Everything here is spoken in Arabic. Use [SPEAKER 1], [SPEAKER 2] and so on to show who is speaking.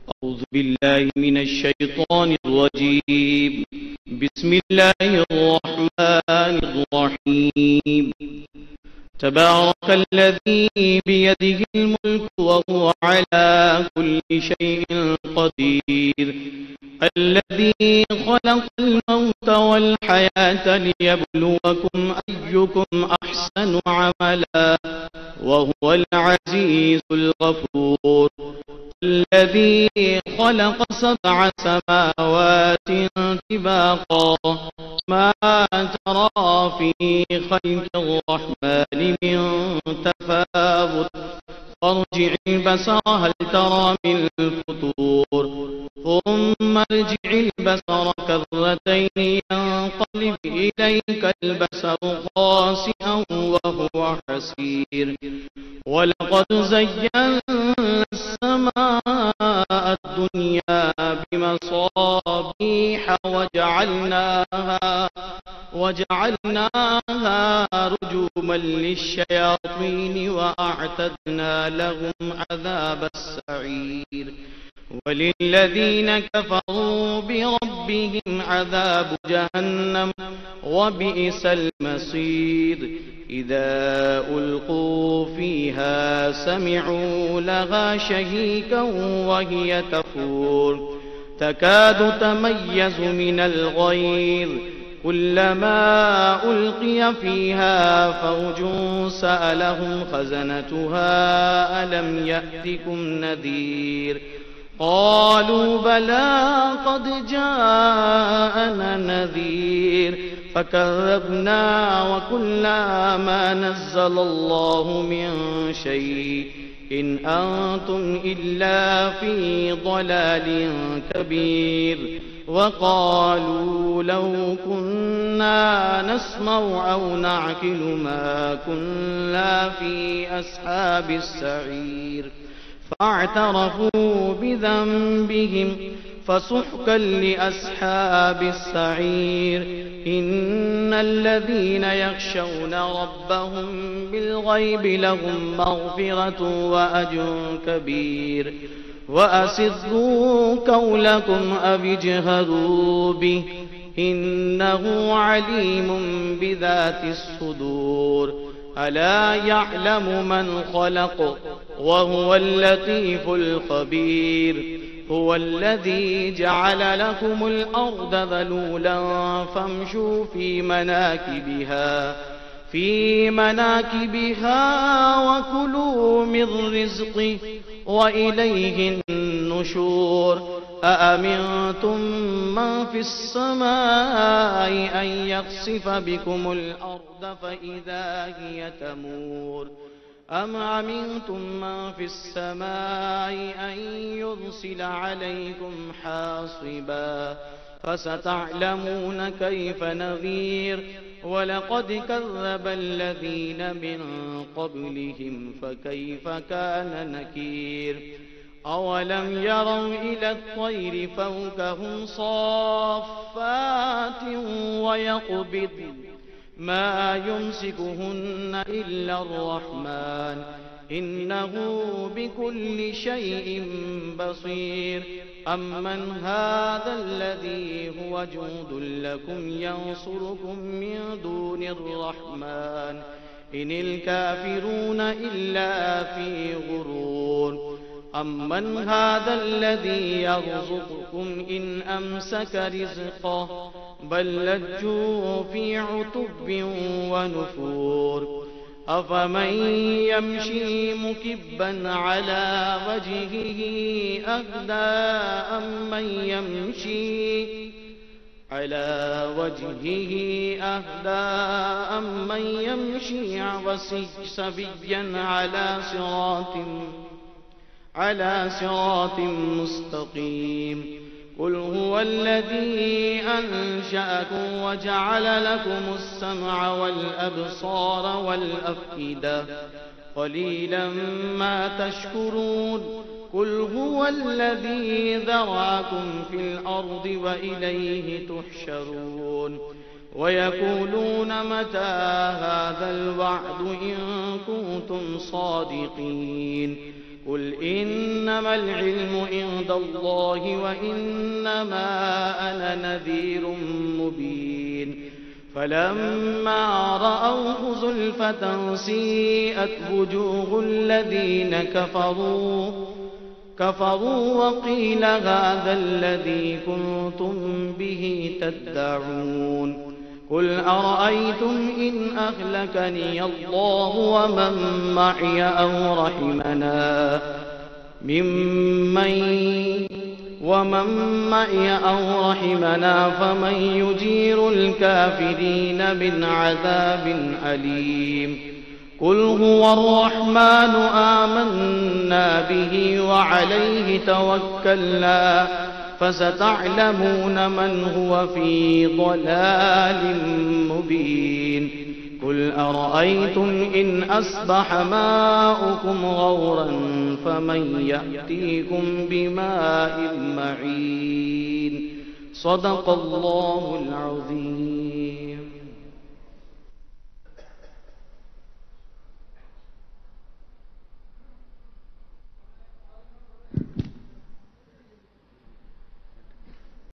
[SPEAKER 1] أعوذ بالله من الشيطان الرجيم. بسم الله الرحمن الرحيم. تبارك الذي بيده الملك وهو على كل شيء قدير، الذي خلق الموت والحياة ليبلوكم أيكم أحسن عملا وهو العزيز الغفور. الذي خلق 7 سماوات طباقا ما ترى في خلق الرحمن من تفاوت فارجع البصر هل ترى من فطور ثم ارجع البصر كرتين ينقلب إليك البصر خاسئا وهو حسير. ولقد زينا السماء الدنيا بمصابيح وجعلناها رجوما للشياطين وأعتدنا لهم عذاب السعير. وللذين كفروا بربهم عذاب جهنم وبئس المصير. إذا ألقوا فيها سمعوا لها شهيقا وهي تفور تكاد تميز من الغيظ كلما ألقي فيها فوج سألهم خزنتها ألم يأتكم نذير قالوا بلى قد جاءنا نذير فكذبنا وقلنا ما نزل الله من شيء إن أنتم إلا في ضلال كبير. وقالوا لو كنا نسمع أو نعقل ما كنا في أصحاب السعير فاعترفوا بذنبهم فسحقا لأصحاب السعير. إن الذين يخشون ربهم بالغيب لهم مغفرة وأجر كبير. وأسروا قولكم أو اجهروا به إنه عليم بذات الصدور. ألا يعلم من خلق وهو اللطيف الخبير. هو الذي جعل لكم الأرض ذلولا فامشوا في مناكبها وكلوا من رزقه وإليه النشور. أأمنتم من في السماء أن يخسف بكم الأرض فإذا هي تمور أم أمنتم من في السماء أن يرسل عليكم حاصبا فستعلمون كيف نذير. ولقد كذب الذين من قبلهم فكيف كان نكير. أولم يروا إلى الطير فوقهم صافات ويقبضن ما يمسكهن إلا الرحمن إنه بكل شيء بصير. أمن هذا الذي هو جند لكم ينصركم من دون الرحمن إن الكافرون إلا في غرور. أمن هذا الذي يرزقكم إن أمسك رزقه بل لجوا في عتب ونفور. أفمن يمشي مكبا على وجهه أهدى أمن يمشي سويا على صراط مستقيم. قل هو الذي أنشأكم وجعل لكم السمع والأبصار والأفئدة قليلا ما تشكرون. قل هو الذي ذرأكم في الأرض وإليه تحشرون. ويقولون متى هذا الوعد إن كنتم صادقين قل إنما العلم عند الله وإنما أنا نذير مبين فلما رأوه زلفة سيئت وجوه الذين كفروا وقيل هذا الذي كنتم به تدعون قل أرأيتم إن أهلكني الله ومن معي أو رحمنا فمن يجير الكافرين من عذاب أليم قل هو الرحمن آمنا به وعليه توكلنا فستعلمون من هو في ضلال مبين قل أرأيتم إن أصبح ماؤكم غورا فمن يأتيكم بماء معين صدق الله العظيم.